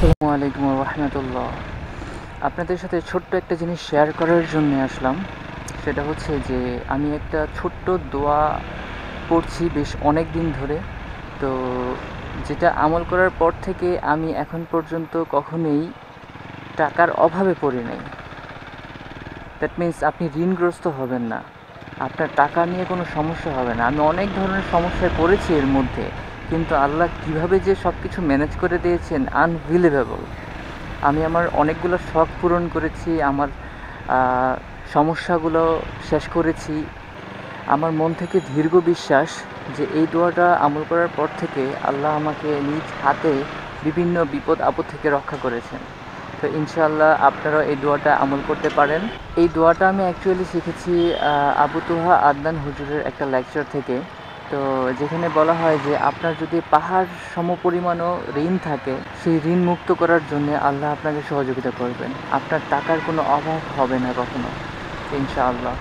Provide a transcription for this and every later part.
আসসালামু আলাইকুম রহমতুল্লাহ। আপনাদের সাথে ছোট্ট একটা জিনিস শেয়ার করার জন্য আসলাম। সেটা হচ্ছে যে আমি একটা ছোট্ট দোয়া পড়ছি বেশ অনেক দিন ধরে। তো যেটা আমল করার পর থেকে আমি এখন পর্যন্ত কখনোই টাকার অভাবে পড়ি নাই। দ্যাট মিন্স আপনি ঋণগ্রস্ত হবেন না, আপনার টাকা নিয়ে কোনো সমস্যা হবে না। আমি অনেক ধরনের সমস্যায় পড়েছি এর মধ্যে, কিন্তু আল্লাহ কীভাবে যে সব কিছু ম্যানেজ করে দিয়েছেন আনবিলিভেবল। আমি আমার অনেকগুলো শখ পূরণ করেছি, আমার সমস্যাগুলো শেষ করেছি। আমার মন থেকে দীর্ঘ বিশ্বাস যে এই দোয়াটা আমল করার পর থেকে আল্লাহ আমাকে নিজ হাতে বিভিন্ন বিপদ আপদ থেকে রক্ষা করেছেন। তো ইনশাআল্লাহ আপনারাও এই দোয়াটা আমল করতে পারেন। এই দোয়াটা আমি অ্যাকচুয়ালি শিখেছি আবু তুহা আদনান হুজুরের একটা লেকচার থেকে। তো যেখানে বলা হয় যে আপনার যদি পাহাড় সমপরিমাণও ঋণ থাকে, সেই ঋণ মুক্ত করার জন্য আল্লাহ আপনাকে সহযোগিতা করবেন। আপনার টাকার কোনো অভাব হবে না কখনো, ইনশাআল্লাহ।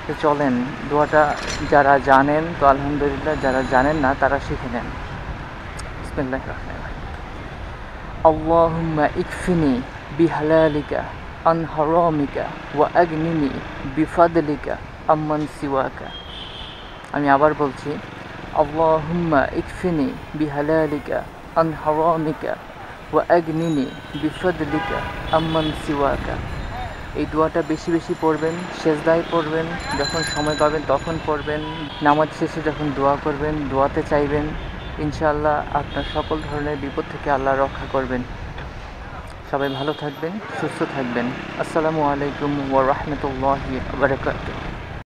তো চলেন দোয়াটা যারা জানেন তো আলহামদুলিল্লাহ, যারা জানেন না তারা শিখে নেন। বিসমিল্লাহির রহমানির রহিম। আল্লাহুম্মা ইকফিনি বিহালালিকা আন হারামিকা ওয়া আগনিনি বিফাদলিকা আম্মান সিওয়াকা। আমি আবার বলছি, আল্লাহুম্মা ইকফিনি বিহালালিকা আন হারামিকা ওয়া আগনিনি বিফাদলিকা আম্মান সিওয়াকা। এই দোয়াটা বেশি বেশি পড়বেন, সেজদায় পড়বেন, যখন সময় পাবেন তখন পড়বেন, নামাজ শেষে যখন দোয়া করবেন, দোয়াতে চাইবেন। ইনশাআল্লাহ আপনার সকল ধরনের বিপদ থেকে আল্লাহ রক্ষা করবেন। সবাই ভালো থাকবেন, সুস্থ থাকবেন। আসসালামু আলাইকুম ওয়া রাহমাতুল্লাহি ওয়া বারাকাতুহু।